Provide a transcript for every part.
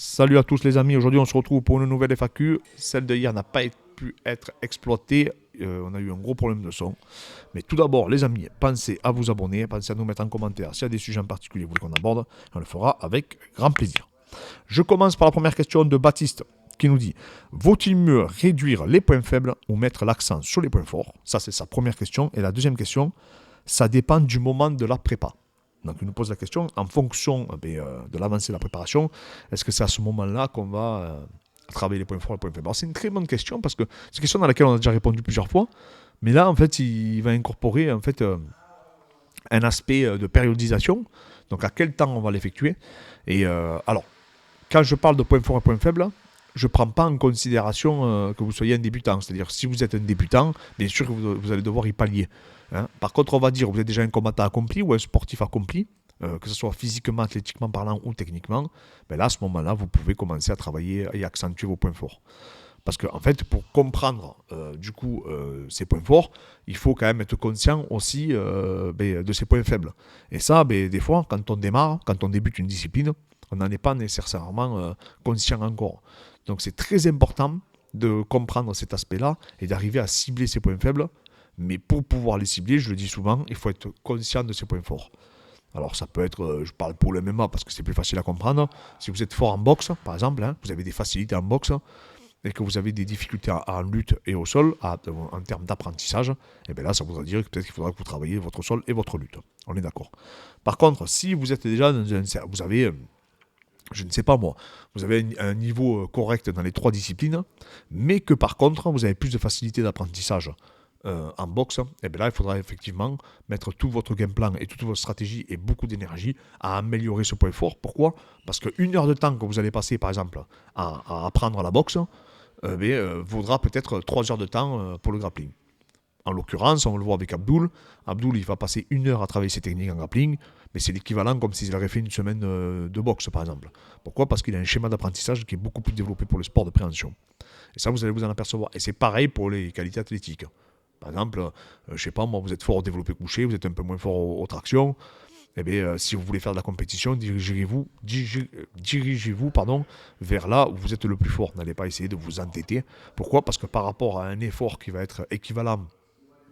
Salut à tous les amis, aujourd'hui on se retrouve pour une nouvelle FAQ. Celle de hier n'a pas pu être exploitée, on a eu un gros problème de son. Mais tout d'abord les amis, pensez à vous abonner, pensez à nous mettre en commentaire s'il y a des sujets en particulier que vous voulez qu'on aborde, on le fera avec grand plaisir. Je commence par la première question de Baptiste qui nous dit: vaut-il mieux réduire les points faibles ou mettre l'accent sur les points forts? Ça c'est sa première question. Et la deuxième question: ça dépend du moment de la prépa. Donc il nous pose la question, en fonction de l'avancée de la préparation, est-ce que c'est à ce moment-là qu'on va travailler les points forts et les points faibles? Alors c'est une très bonne question parce que c'est une question dans laquelle on a déjà répondu plusieurs fois, mais là en fait il va incorporer en fait un aspect de périodisation, donc à quel temps on va l'effectuer. Et alors, quand je parle de points forts et points faibles, je ne prends pas en considération que vous soyez un débutant. C'est-à-dire, si vous êtes un débutant, bien sûr que vous allez devoir y pallier. Hein. Par contre, on va dire que vous êtes déjà un combattant accompli ou un sportif accompli, que ce soit physiquement, athlétiquement parlant ou techniquement, ben là, à ce moment-là, vous pouvez commencer à travailler et accentuer vos points forts. Parce qu'en fait, pour comprendre ces points forts, il faut quand même être conscient aussi de ces points faibles. Et ça, des fois, quand on démarre, quand on débute une discipline, on n'en est pas nécessairement conscient encore. Donc c'est très important de comprendre cet aspect-là et d'arriver à cibler ces points faibles. Mais pour pouvoir les cibler, je le dis souvent, il faut être conscient de ces points forts. Alors ça peut être, je parle pour le MMA parce que c'est plus facile à comprendre. Si vous êtes fort en boxe, par exemple, vous avez des facilités en boxe et que vous avez des difficultés en lutte et au sol, en termes d'apprentissage, et bien là, ça voudra dire que peut-être qu'il faudra que vous travaillez votre sol et votre lutte. On est d'accord. Par contre, si vous êtes déjà dans vous avez je ne sais pas moi, vous avez un niveau correct dans les trois disciplines, mais que par contre, vous avez plus de facilité d'apprentissage en boxe, et bien là, il faudra effectivement mettre tout votre game plan et toute votre stratégie et beaucoup d'énergie à améliorer ce point fort. Pourquoi? Parce qu'une heure de temps que vous allez passer, par exemple, à apprendre la boxe, vaudra peut-être 3 heures de temps pour le grappling. En l'occurrence, on le voit avec Abdul. Abdul, il va passer 1 heure à travailler ses techniques en grappling, mais c'est l'équivalent comme s'il avait fait une semaine de boxe, par exemple. Pourquoi? Parce qu'il a un schéma d'apprentissage qui est beaucoup plus développé pour le sport de préhension. Et ça, vous allez vous en apercevoir. Et c'est pareil pour les qualités athlétiques. Par exemple, je sais pas, moi, vous êtes fort au développé couché, vous êtes un peu moins fort aux tractions. Eh bien, si vous voulez faire de la compétition, dirigez-vous vers là où vous êtes le plus fort. N'allez pas essayer de vous entêter. Pourquoi? Parce que par rapport à un effort qui va être équivalent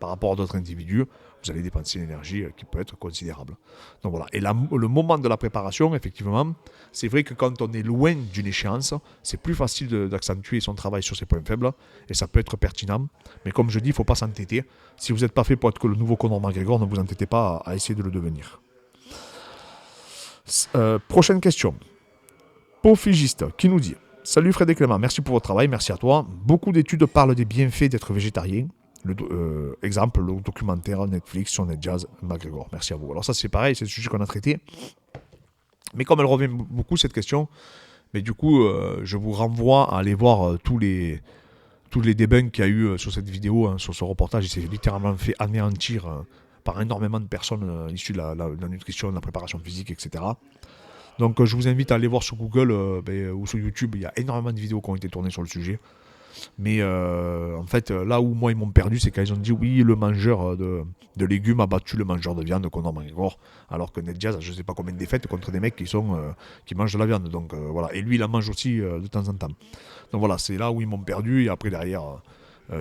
par rapport à d'autres individus, vous allez dépenser une énergie qui peut être considérable. Donc voilà. Et le moment de la préparation, effectivement, c'est vrai que quand on est loin d'une échéance, c'est plus facile d'accentuer son travail sur ses points faibles, et ça peut être pertinent. Mais comme je dis, il ne faut pas s'entêter. Si vous n'êtes pas fait pour être que le nouveau Conor McGregor, ne vous entêtez pas à essayer de le devenir. Prochaine question. Pofigiste qui nous dit: salut Fred et Clément, merci pour votre travail, merci à toi. Beaucoup d'études parlent des bienfaits d'être végétarien. Exemple, le documentaire Netflix sur NetJazz McGregor. Merci à vous. Alors ça c'est pareil, c'est le sujet qu'on a traité. Mais comme elle revient beaucoup cette question, mais du coup je vous renvoie à aller voir tous les debunks qu'il y a eu sur cette vidéo, hein, sur ce reportage. Il s'est littéralement fait anéantir par énormément de personnes issues de la nutrition, de la préparation physique, etc. Donc je vous invite à aller voir sur Google ou sur YouTube. Il y a énormément de vidéos qui ont été tournées sur le sujet. Mais en fait, là où moi ils m'ont perdu, c'est quand ils ont dit oui, le mangeur de légumes a battu le mangeur de viande, Conor McGregor, alors que NetJazz a je sais pas combien de défaites contre des mecs qui mangent de la viande. Donc voilà, et lui il en mange aussi de temps en temps. Donc voilà, c'est là où ils m'ont perdu, et après derrière,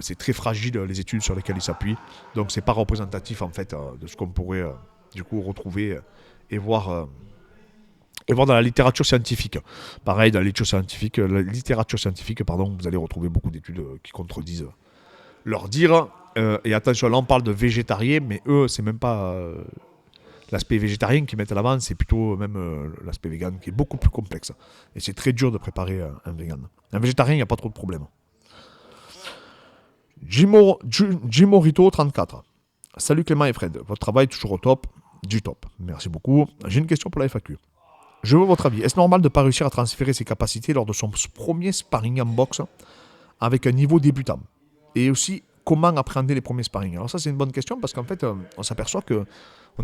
c'est très fragile les études sur lesquelles ils s'appuient. Donc c'est pas représentatif en fait de ce qu'on pourrait du coup retrouver et voir. Et voir dans la littérature scientifique. Pareil, dans la littérature scientifique, vous allez retrouver beaucoup d'études qui contredisent leur dire. Et attention, là on parle de végétariens, mais eux, c'est même pas l'aspect végétarien qu'ils mettent à l'avant, c'est plutôt même l'aspect vegan qui est beaucoup plus complexe. Et c'est très dur de préparer un vegan. Un végétarien, il n'y a pas trop de problèmes. Jimorito 34. Salut Clément et Fred, votre travail est toujours au top, du top. Merci beaucoup. J'ai une question pour la FAQ. Je veux votre avis. Est-ce normal de ne pas réussir à transférer ses capacités lors de son premier sparring en boxe avec un niveau débutant? Et aussi, comment appréhender les premiers sparring? Alors ça, c'est une bonne question parce qu'en fait, on s'aperçoit qu'on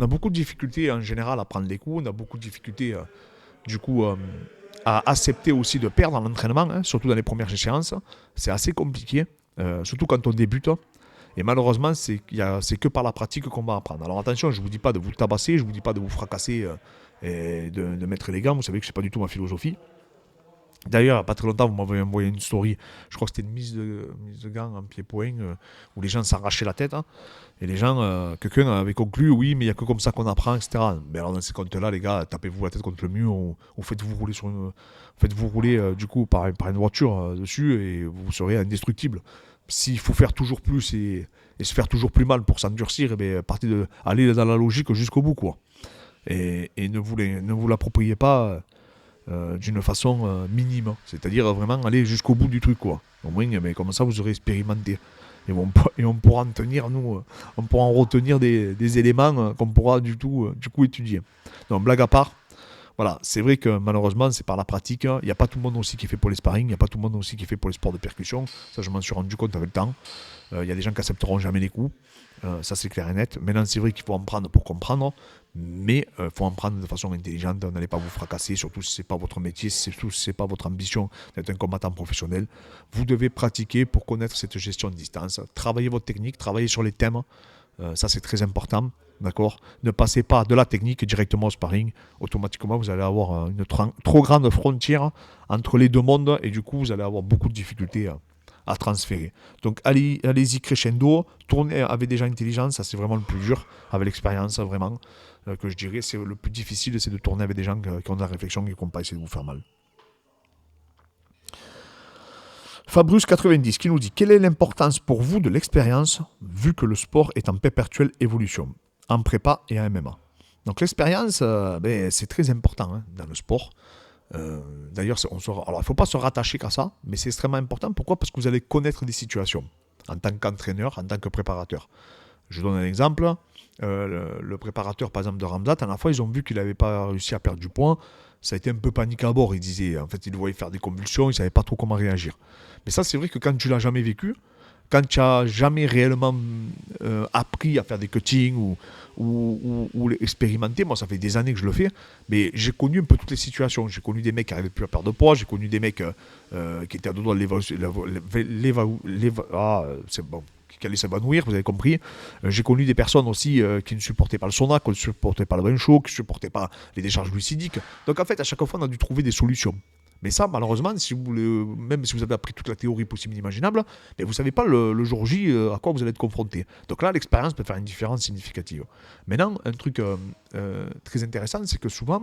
a beaucoup de difficultés en général à prendre les coups. On a beaucoup de difficultés, à accepter aussi de perdre en entraînement, hein, surtout dans les premières échéances. C'est assez compliqué, surtout quand on débute. Et malheureusement, c'est que par la pratique qu'on va apprendre. Alors attention, je ne vous dis pas de vous tabasser, je ne vous dis pas de vous fracasser et de mettre les gants. Vous savez que ce n'est pas du tout ma philosophie. D'ailleurs, il n'y a pas très longtemps, vous m'avez envoyé une story, je crois que c'était une mise de gants en pied-point, où les gens s'arrachaient la tête, hein, et les gens, quelqu'un avait conclu, oui, mais il n'y a que comme ça qu'on apprend, etc. Mais alors dans ces comptes-là, les gars, tapez-vous la tête contre le mur, ou faites-vous rouler faites-vous rouler du coup par une voiture dessus, et vous serez indestructible. S'il faut faire toujours plus et se faire toujours plus mal pour s'endurcir, eh bien, allez dans la logique jusqu'au bout, quoi. Et ne vous l'appropriez pas d'une façon minime. C'est-à-dire vraiment aller jusqu'au bout du truc, quoi. Au moins, mais comme ça, vous aurez expérimenté. Et on pourra en tenir, nous, on pourra en retenir des éléments qu'on pourra du coup étudier. Donc, blague à part, voilà, c'est vrai que malheureusement, c'est par la pratique. Il n'y a pas tout le monde aussi qui fait pour les sparring, il n'y a pas tout le monde aussi qui fait pour les sports de percussion. Ça, je m'en suis rendu compte avec le temps. Il y a des gens qui accepteront jamais les coups. Ça, c'est clair et net. Maintenant, c'est vrai qu'il faut en prendre pour comprendre, mais il faut en prendre de façon intelligente. N'allez pas vous fracasser, surtout si ce n'est pas votre métier, surtout si ce n'est pas votre ambition d'être un combattant professionnel. Vous devez pratiquer pour connaître cette gestion de distance. Travailler votre technique, travailler sur les thèmes. Ça, c'est très important. D'accord. Ne passez pas de la technique directement au sparring. Automatiquement, vous allez avoir une trop grande frontière entre les deux mondes et du coup, vous allez avoir beaucoup de difficultés à transférer. Donc, allez-y crescendo. Tournez avec des gens intelligents. Ça, c'est vraiment le plus dur avec l'expérience, vraiment. Que je dirais, c'est le plus difficile, c'est de tourner avec des gens qui ont de la réflexion et qui n'ont pas essayé de vous faire mal. Fabrus90 qui nous dit: quelle est l'importance pour vous de l'expérience vu que le sport est en perpétuelle évolution en prépa et en MMA? Donc l'expérience, c'est très important dans le sport. D'ailleurs, alors il ne faut pas se rattacher qu'à ça, mais c'est extrêmement important. Pourquoi? Parce que vous allez connaître des situations en tant qu'entraîneur, en tant que préparateur. Je donne un exemple. Le préparateur, par exemple, de Ramzat, à la fois, ils ont vu qu'il n'avait pas réussi à perdre du poids. Ça a été un peu panique à bord. Il disait, en fait, il voyait faire des convulsions, il ne savait pas trop comment réagir. Mais ça, c'est vrai que quand tu l'as jamais vécu, quand tu n'as jamais réellement appris à faire des cuttings ou expérimenter, moi ça fait des années que je le fais, mais j'ai connu un peu toutes les situations. J'ai connu des mecs qui n'arrivaient plus à perdre de poids, j'ai connu des mecs qui étaient à deux doigts c'est bon, qui allaient s'évanouir, vous avez compris. J'ai connu des personnes aussi qui ne supportaient pas le sauna, qui ne supportaient pas le bain chaud, qui ne supportaient pas les décharges glucidiques. Donc en fait, à chaque fois, on a dû trouver des solutions. Mais ça, malheureusement, même si vous avez appris toute la théorie possible et imaginable, mais vous ne savez pas le jour J à quoi vous allez être confronté. Donc là, l'expérience peut faire une différence significative. Maintenant, un truc très intéressant, c'est que souvent,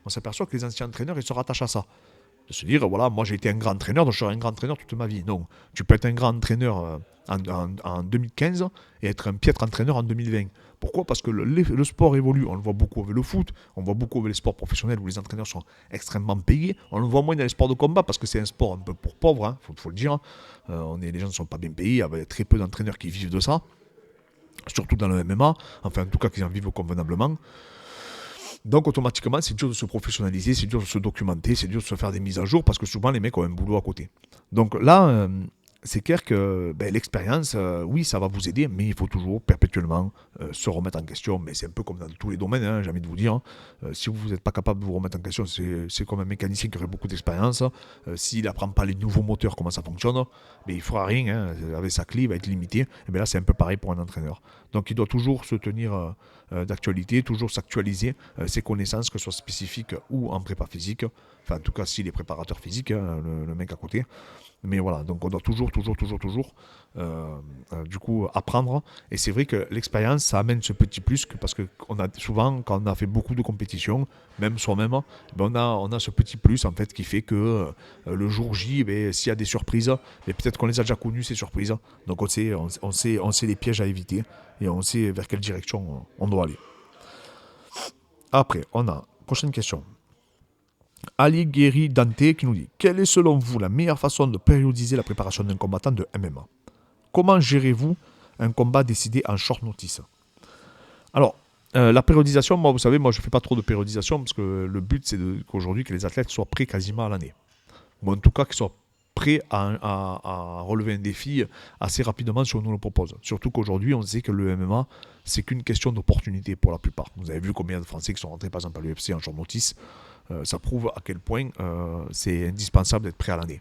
on s'aperçoit que les anciens entraîneurs, ils se rattachent à ça. De se dire, voilà, moi j'ai été un grand entraîneur, donc je serai un grand entraîneur toute ma vie. Non, tu peux être un grand entraîneur en 2015 et être un piètre entraîneur en 2020. Pourquoi? Parce que le sport évolue. On le voit beaucoup avec le foot, on le voit beaucoup avec les sports professionnels où les entraîneurs sont extrêmement payés. On le voit moins dans les sports de combat parce que c'est un sport un peu pour pauvres, faut le dire. Les gens ne sont pas bien payés, il y a très peu d'entraîneurs qui vivent de ça, surtout dans le MMA, enfin en tout cas qui en vivent convenablement. Donc automatiquement, c'est dur de se professionnaliser, c'est dur de se documenter, c'est dur de se faire des mises à jour parce que souvent les mecs ont un boulot à côté. Donc là, c'est clair que l'expérience, oui, ça va vous aider, mais il faut toujours perpétuellement se remettre en question. Mais c'est un peu comme dans tous les domaines, j'ai envie de vous dire. Si vous n'êtes pas capable de vous remettre en question, c'est comme un mécanicien qui aurait beaucoup d'expérience. S'il n'apprend pas les nouveaux moteurs, comment ça fonctionne, il ne fera rien. Avec sa clé, il va être limité. Et bien là, c'est un peu pareil pour un entraîneur. Donc il doit toujours se tenir d'actualité, toujours s'actualiser ses connaissances, que ce soit spécifiques ou en prépa physique. Enfin, en tout cas, s'il est préparateur physique, le mec à côté. Mais voilà, donc on doit toujours, du coup, apprendre. Et c'est vrai que l'expérience, ça amène ce petit plus, parce que souvent, quand on a fait beaucoup de compétitions, même soi-même, on a ce petit plus, en fait, qui fait que le jour J, s'il y a des surprises, peut-être qu'on les a déjà connues, ces surprises. Donc on sait les pièges à éviter et on sait vers quelle direction on doit aller. Après, on a, prochaine question. Ali Guéry Dante qui nous dit: quelle est selon vous la meilleure façon de périodiser la préparation d'un combattant de MMA? Comment gérez-vous un combat décidé en short notice? Alors, la périodisation, moi, vous savez, je ne fais pas trop de périodisation parce que le but, c'est qu'aujourd'hui, que les athlètes soient prêts quasiment à l'année. Ou en tout cas, qu'ils soient prêts à relever un défi assez rapidement si on nous le propose. Surtout qu'aujourd'hui, on sait que le MMA, c'est qu'une question d'opportunité pour la plupart. Vous avez vu combien de Français qui sont rentrés, par exemple, à l'UFC en short notice. Ça prouve à quel point c'est indispensable d'être prêt à l'année.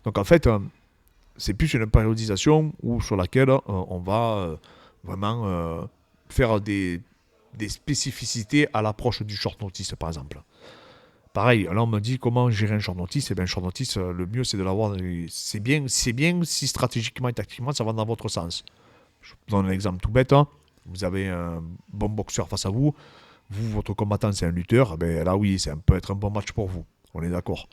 Donc en fait, c'est plus une périodisation sur laquelle on va vraiment faire des spécificités à l'approche du short notice, par exemple. Pareil, là on me dit comment gérer un short notice. Et bien, un short notice, le mieux c'est de l'avoir. C'est bien si stratégiquement et tactiquement ça va dans votre sens. Je vous donne un exemple tout bête. Hein. Vous avez un bon boxeur face à vous. Vous, votre combattant, c'est un lutteur. Ben là, oui, ça peut être un bon match pour vous. On est d'accord.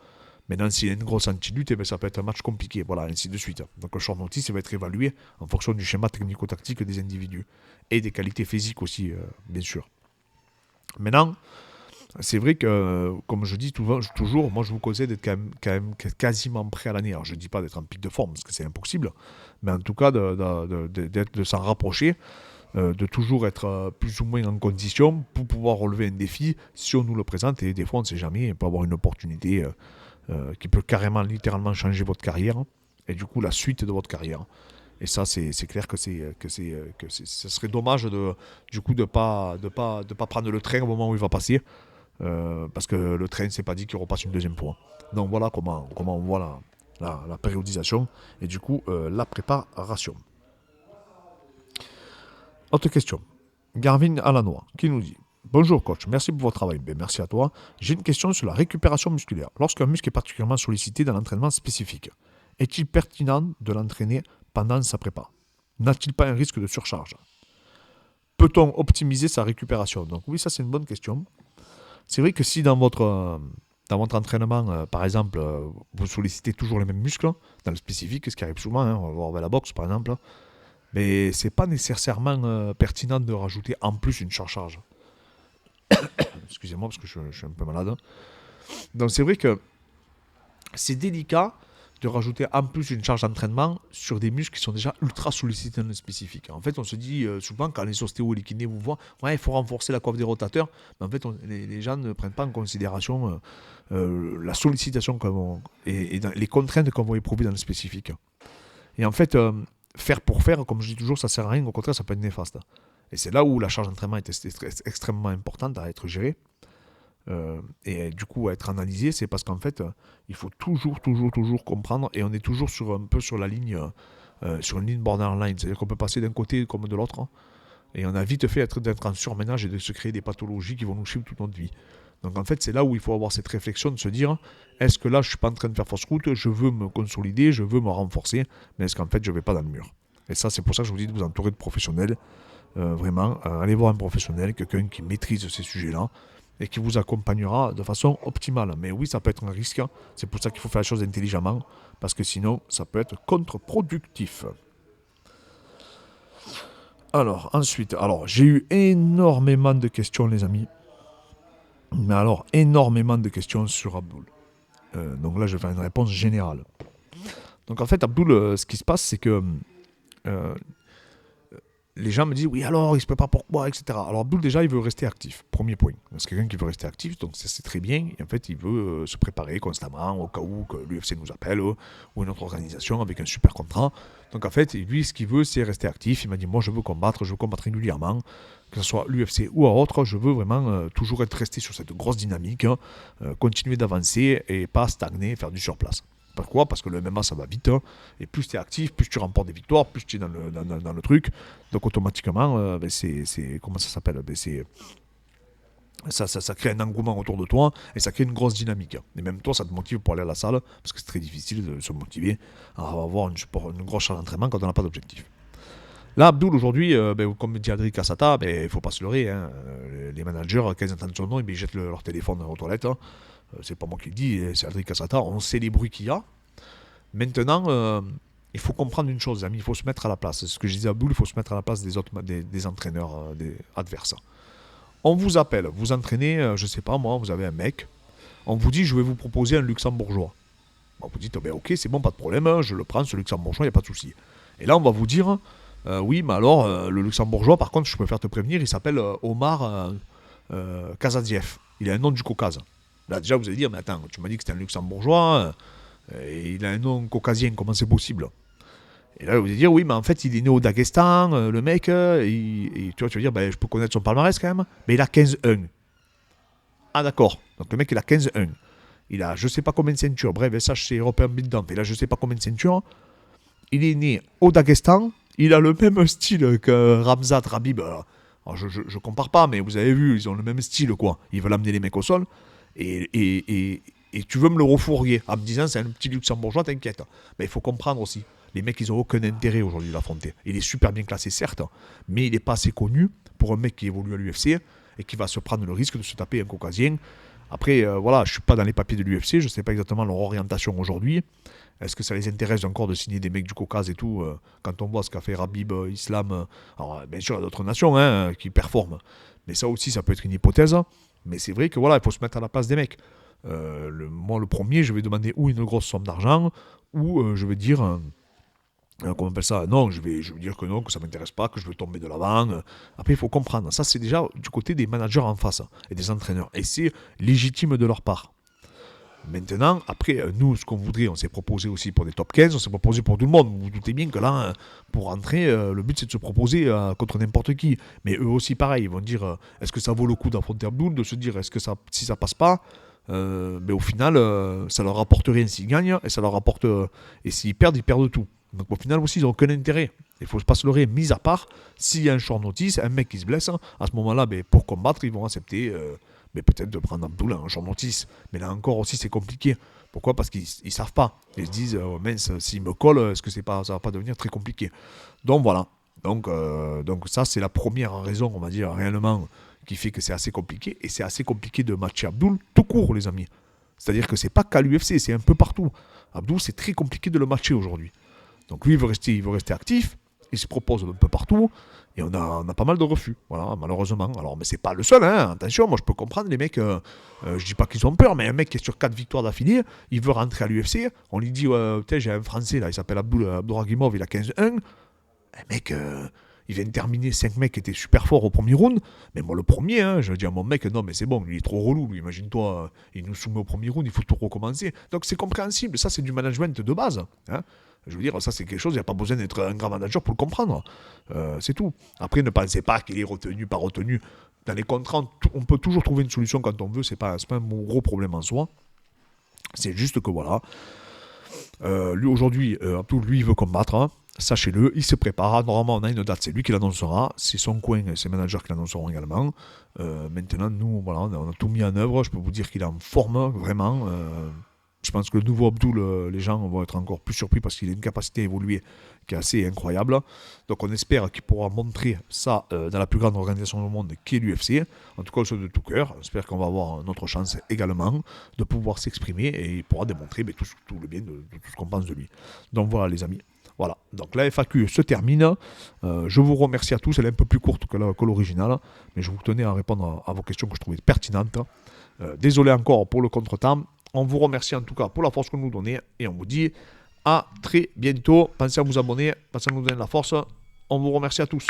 Maintenant, s'il y a une grosse anti-lutte, ben, ça peut être un match compliqué. Voilà, ainsi de suite. Donc, le short notice va être évalué en fonction du schéma technico-tactique des individus. Et des qualités physiques aussi, bien sûr. Maintenant, c'est vrai que, comme je dis toujours, moi je vous conseille d'être quand même quasiment prêt à l'année. Alors je ne dis pas d'être en pic de forme, parce que c'est impossible, mais en tout cas de s'en rapprocher, de toujours être plus ou moins en condition pour pouvoir relever un défi si on nous le présente. Et des fois, on ne sait jamais, il peut avoir une opportunité qui peut carrément, littéralement changer votre carrière, et du coup la suite de votre carrière. Et ça, c'est clair que ce serait dommage du coup de pas prendre le train au moment où il va passer. Parce que le train, c'est pas dit qu'il repasse une deuxième fois. Donc voilà comment on voit la périodisation et du coup la préparation. Autre question. Garvin Alanois qui nous dit: Bonjour coach, merci pour votre travail. Ben, merci à toi. J'ai une question sur la récupération musculaire. Lorsqu'un muscle est particulièrement sollicité dans l'entraînement spécifique, est-il pertinent de l'entraîner pendant sa prépa? N'a-t-il pas un risque de surcharge? Peut-on optimiser sa récupération? Donc oui, ça c'est une bonne question. C'est vrai que si dans votre entraînement, par exemple, vous sollicitez toujours les mêmes muscles, dans le spécifique, ce qui arrive souvent, on va voir avec la boxe par exemple, mais c'est pas nécessairement pertinent de rajouter en plus une surcharge. Excusez-moi parce que je suis un peu malade. Donc c'est vrai que c'est délicat de rajouter en plus une charge d'entraînement sur des muscles qui sont déjà ultra sollicités dans le spécifique. En fait, on se dit souvent quand les ostéos et les kinés vous voient, ouais, il faut renforcer la coiffe des rotateurs, mais en fait, les gens ne prennent pas en considération la sollicitation et les contraintes qu'on va éprouver dans le spécifique. Et en fait, faire pour faire, comme je dis toujours, ça sert à rien, au contraire, ça peut être néfaste. Et c'est là où la charge d'entraînement est extrêmement importante à être gérée. Et du coup, à être analysé, c'est parce qu'en fait, il faut toujours comprendre, et on est toujours un peu sur la ligne, sur une ligne borderline, c'est-à-dire qu'on peut passer d'un côté comme de l'autre, hein, et on a vite fait d'être en surménage et de se créer des pathologies qui vont nous suivre toute notre vie. Donc en fait, c'est là où il faut avoir cette réflexion de se dire, est-ce que là, je suis pas en train de faire fausse route, je veux me consolider, je veux me renforcer, mais est-ce qu'en fait, je vais pas dans le mur? Et ça, c'est pour ça que je vous dis de vous entourer de professionnels, vraiment, allez voir un professionnel, quelqu'un qui maîtrise ces sujets-là, et qui vous accompagnera de façon optimale. Mais oui, ça peut être un risque, c'est pour ça qu'il faut faire les choses intelligemment, parce que sinon, ça peut être contre-productif. Alors, ensuite, j'ai eu énormément de questions, les amis. Mais alors, énormément de questions sur Abdul. Donc là, je vais faire une réponse générale. Donc en fait, Abdul, ce qui se passe, c'est que les gens me disent, oui, alors, il se prépare pourquoi, etc. Alors Abdul, déjà, il veut rester actif. Premier point. C'est quelqu'un qui veut rester actif, donc ça, c'est très bien. Et en fait, il veut se préparer constamment au cas où que l'UFC nous appelle ou une autre organisation avec un super contrat. Donc en fait, lui, ce qu'il veut, c'est rester actif. Il m'a dit, moi, je veux combattre régulièrement, que ce soit l'UFC ou à autre. Je veux vraiment toujours resté sur cette grosse dynamique, continuer d'avancer et pas stagner, faire du surplace. Pourquoi? Parce que le MMA, ça va vite, hein, et plus tu es actif, plus tu remportes des victoires, plus tu es dans le truc. Donc automatiquement, comment ça s'appelle, ça crée un engouement autour de toi et ça crée une grosse dynamique. Et même toi, ça te motive pour aller à la salle, parce que c'est très difficile de se motiver à avoir une grosse charge d'entraînement quand on n'a pas d'objectif. Là, Abdul, aujourd'hui, comme dit Adri Cassata, il ne faut pas se leurrer. Hein, les managers, quand ils entendent son nom, ils jettent leur téléphone aux toilettes. Hein. C'est pas moi qui le dis, c'est Adri Cassata. On sait les bruits qu'il y a. Maintenant, il faut comprendre une chose, amis, il faut se mettre à la place. C'est ce que je disais à Abdul, il faut se mettre à la place des entraîneurs des adverses. On vous appelle, vous entraînez, je sais pas moi, vous avez un mec, on vous dit, je vais vous proposer un luxembourgeois. Bon, vous dites, ok, c'est bon, pas de problème, hein, je le prends, ce luxembourgeois, il n'y a pas de souci. Et là, on va vous dire, oui, mais alors, le luxembourgeois, par contre, je préfère te prévenir, il s'appelle Omar Kazadziev. Il a un nom du Caucase. Là, déjà, vous allez dire, mais attends, tu m'as dit que c'était un luxembourgeois, et il a un nom caucasien, comment c'est possible? Et là, vous allez dire, oui, mais en fait, il est né au Daghestan, le mec, et tu vas dire, je peux connaître son palmarès quand même, mais il a 15-1. Ah, d'accord. Donc le mec, il a 15-1. Il a je sais pas combien de ceintures. Bref, ça, c'est European Beatdown. Il a je sais pas combien de ceintures. Il est né au Daghestan. Il a le même style que Ramzat Rabib. Alors, je compare pas, mais vous avez vu, ils ont le même style, quoi. Ils veulent amener les mecs au sol. Et tu veux me le refourguer en me disant c'est un petit luxembourgeois, t'inquiète. Mais il faut comprendre aussi, les mecs, ils ont aucun intérêt aujourd'hui de l'affronter. Il est super bien classé, certes, mais il n'est pas assez connu pour un mec qui évolue à l'UFC et qui va se prendre le risque de se taper un caucasien. Après, voilà, je ne suis pas dans les papiers de l'UFC, je ne sais pas exactement leur orientation aujourd'hui. Est-ce que ça les intéresse encore de signer des mecs du Caucase et tout, quand on voit ce qu'a fait Rabib, Islam. Alors, bien sûr, il y a d'autres nations qui performent. Mais ça aussi, ça peut être une hypothèse. Mais c'est vrai que voilà, il faut se mettre à la place des mecs. Moi, le premier, je vais demander ou une grosse somme d'argent, ou je vais dire, comment on appelle ça, non, je vais dire que non, que ça ne m'intéresse pas, que je veux tomber de l'avant. Après, il faut comprendre. Ça, c'est déjà du côté des managers en face et des entraîneurs. Et c'est légitime de leur part. Maintenant, après, nous, ce qu'on voudrait, on s'est proposé aussi pour des top 15, on s'est proposé pour tout le monde. Vous vous doutez bien que là, pour rentrer, le but c'est de se proposer contre n'importe qui. Mais eux aussi, pareil, ils vont dire est-ce que ça vaut le coup d'affronter Abdul, de se dire est-ce que ça, si ça passe pas, mais au final, ça leur rapporte rien s'ils gagnent, et ça leur rapporte. Et s'ils perdent, ils perdent tout. Donc au final aussi, ils n'ont aucun intérêt. Il ne faut pas se leurrer, mis à part, s'il y a un short notice, un mec qui se blesse, à ce moment-là, pour combattre, ils vont accepter. Mais peut-être de prendre Abdullah en short notice. Mais là encore aussi, c'est compliqué. Pourquoi ? Parce qu'ils ne savent pas. Ils se disent, mince, s'il me colle, est-ce que ça ne va pas devenir très compliqué ? Donc voilà. Donc ça, c'est la première raison, on va dire, réellement, qui fait que c'est assez compliqué. Et c'est assez compliqué de matcher Abdul tout court, les amis. C'est-à-dire que c'est pas qu'à l'UFC, c'est un peu partout. Abdul, c'est très compliqué de le matcher aujourd'hui. Donc lui, il veut rester actif. Il se propose un peu partout. Et on a pas mal de refus, voilà, malheureusement. Alors, mais c'est pas le seul, hein. Attention, moi je peux comprendre les mecs, je dis pas qu'ils ont peur, mais un mec qui est sur 4 victoires d'affilée, il veut rentrer à l'UFC, on lui dit, j'ai un Français là, il s'appelle Abdouragimov, il a 15-1, un mec, il vient de terminer 5 mecs qui étaient super forts au premier round, mais moi le premier, je dis à mon mec, non mais c'est bon, il est trop relou, lui, imagine-toi, il nous soumet au premier round, il faut tout recommencer. Donc c'est compréhensible, ça c'est du management de base, hein. Je veux dire, ça c'est quelque chose, il n'y a pas besoin d'être un grand manager pour le comprendre. C'est tout. Après, ne pensez pas qu'il est retenu, pas retenu. Dans les contrats, on peut toujours trouver une solution quand on veut, c'est pas un gros problème en soi. C'est juste que voilà. Lui aujourd'hui, Abdul, lui, il veut combattre. Hein. Sachez-le, il se prépare. Normalement, on a une date, c'est lui qui l'annoncera. C'est son coin et ses managers qui l'annonceront également. Maintenant, nous, voilà, on a tout mis en œuvre. Je peux vous dire qu'il est en forme, vraiment. Je pense que le nouveau Abdul, les gens vont être encore plus surpris parce qu'il a une capacité à évoluer qui est assez incroyable. Donc on espère qu'il pourra montrer ça dans la plus grande organisation du monde qui est l'UFC. En tout cas, le souhaite de tout cœur. J'espère qu'on va avoir notre chance également de pouvoir s'exprimer et il pourra démontrer tout le bien de tout ce qu'on pense de lui. Donc voilà les amis. Voilà, donc la FAQ se termine. Je vous remercie à tous. Elle est un peu plus courte que l'original, mais je vous tenais à répondre à vos questions que je trouvais pertinentes. Désolé encore pour le contretemps. On vous remercie en tout cas pour la force que vous nous donnez et on vous dit à très bientôt. Pensez à vous abonner, pensez à nous donner la force. On vous remercie à tous.